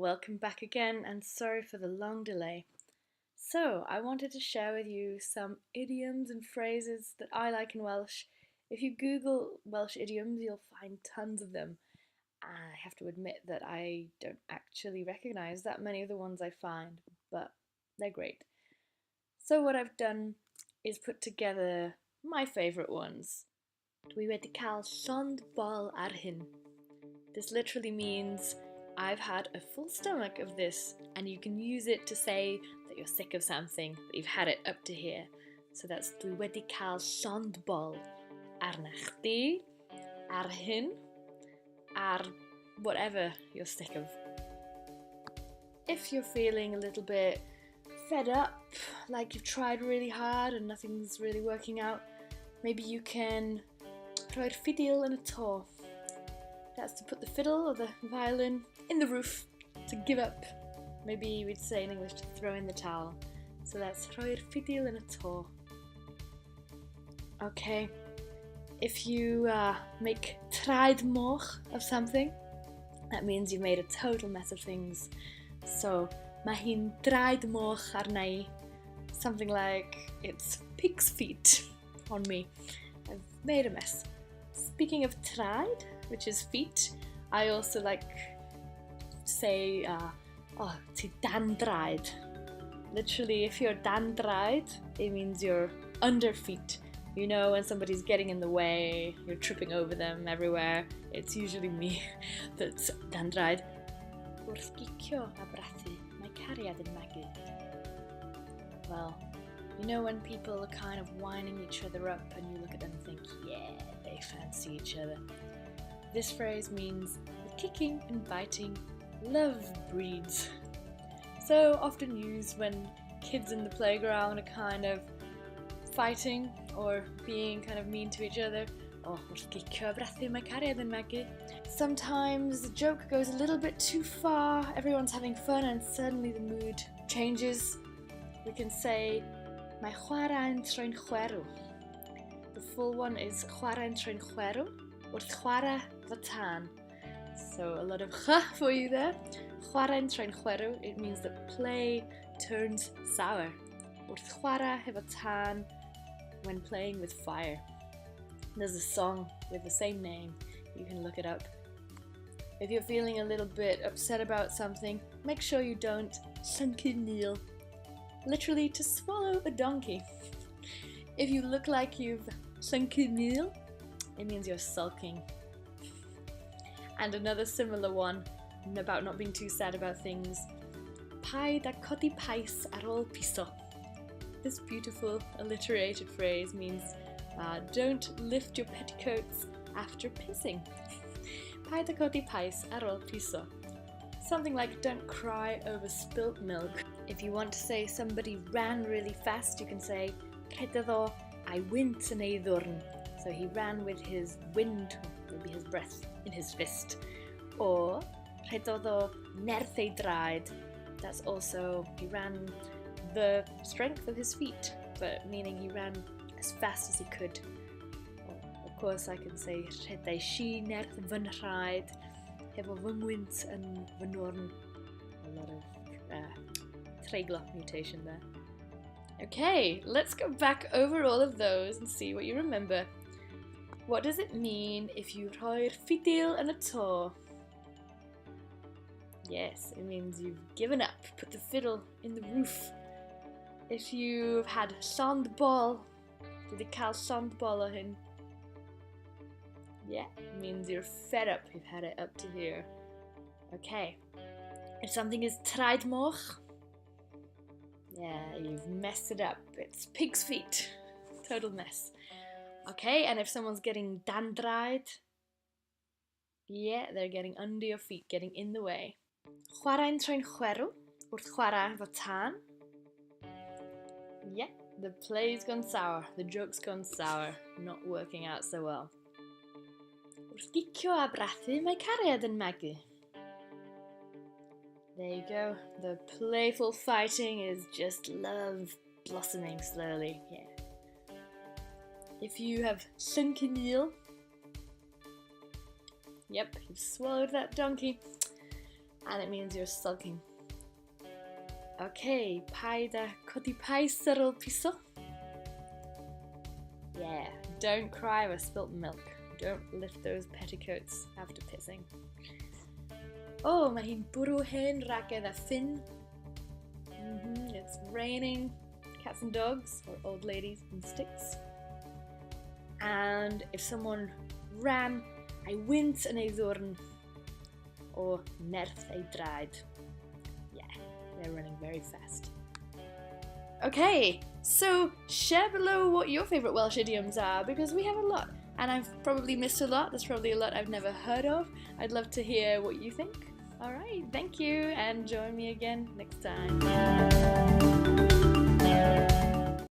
welcome back again, and sorry for the long delay. So, I wanted to share with you some idioms and phrases that I like in Welsh. If you Google Welsh idioms, you'll find tons of them. I have to admit that I don't actually recognise that many of the ones I find, but they're great. So, what I've done is put together my favourite ones. Dwi wedi cael llond bol ar hyn. This literally means I've had a full stomach of this, and you can use it to say that you're sick of something, that you've had it up to here. So that's dwi wedi cael llond bol arna chdi, ar hyn, ar whatever you're sick of. If you're feeling a little bit fed up, like you've tried really hard and nothing's really working out, maybe you can rhoi'r fiddle yn y to. That's to put the fiddle or the violin in the roof, to give up. Maybe we'd say in English to throw in the towel. So that's rhoi'r fiddle yn y to. Okay, if you make traed moch of something, that means you've made a total mess of things. So, ma hi'n traed moch arna I. Something like, it's pig's feet on me. I've made a mess. Speaking of traed, which is feet, I also like to say, ti dan draed. Literally, if you're dan draed, it means you're under feet. You know, when somebody's getting in the way, you're tripping over them everywhere. It's usually me that's dan draed. Wrth gicio a brathu, mae cariad yn magu. Well, you know when people are kind of winding each other up and you look at them and think, yeah, they fancy each other. This phrase means the kicking and biting love breeds. So often used when kids in the playground are kind of fighting or being kind of mean to each other. Sometimes the joke goes a little bit too far, everyone's having fun and suddenly the mood changes. We can say, mae chwarae'n troi'n chwerw. The full one is chwarae'n troi'n chwerw, wrth chwarae fy tân. So a lot of ch for you there. Chwarae'n troi'n chwerw, it means that play turns sour. Wrth chwarae hefo tân, when playing with fire. There's a song with the same name, you can look it up. If you're feeling a little bit upset about something, make sure you don't llyncu nil. Literally to swallow a donkey. If you look like you've llyncu nil, it means you're sulking. And another similar one about not being too sad about things. Paid a codi pais ar ôl piso. This beautiful alliterated phrase means don't lift your petticoats after pissing. Paid a codi pais ar ôl piso. Something like don't cry over spilt milk. If you want to say somebody ran really fast, you can say rhedodd o a'i wynt yn ei ddwrn. So he ran with his wind, maybe his breath, in his fist. Or rhedodd o nerth ei draed. That's also, he ran the strength of his feet, but meaning he ran as fast as he could. Or, of course, I can say rhedai si nerth fy nhraed, hefo fy ngwynt yn fy nwrn. A lot of treiglo mutation there. Okay, let's go back over all of those and see what you remember. What does it mean if you rhoi'r fiddle yn y to? Yes, it means you've given up, put the fiddle in the roof. If you've had llond bol, dwi wedi cael llond bol o hyn? Yeah, it means you're fed up, you've had it up to here. Okay, if something is traed moch, yeah, you've messed it up. It's pig's feet. Total mess. Okay, and if someone's getting dan draed, yeah, they're getting under your feet, getting in the way. Chwarae'n troi'n chwerw, wrth chwarae fy tân. Yeah, the play's gone sour, the joke's gone sour, not working out so well. Wrth gicio a brathu, mae cariad yn magu. There you go, the playful fighting is just love blossoming slowly, yeah. If you have llyncu nil, yep, you've swallowed that donkey. and it means you're sulking. Okay, paid a codi paisar ol piso. Yeah, don't cry over spilt milk. Don't lift those petticoats after pissing. Oh, mae hi'n bwrw hen ragedd a ffyn. It's raining cats and dogs, or old ladies and sticks. And if someone ran, I wynt yn ei ddwrn, or nerth ei draed. Yeah, they're running very fast. Okay, so share below what your favourite Welsh idioms are, because we have a lot, and I've probably missed a lot. There's probably a lot I've never heard of. I'd love to hear what you think. Alright, thank you, and join me again next time.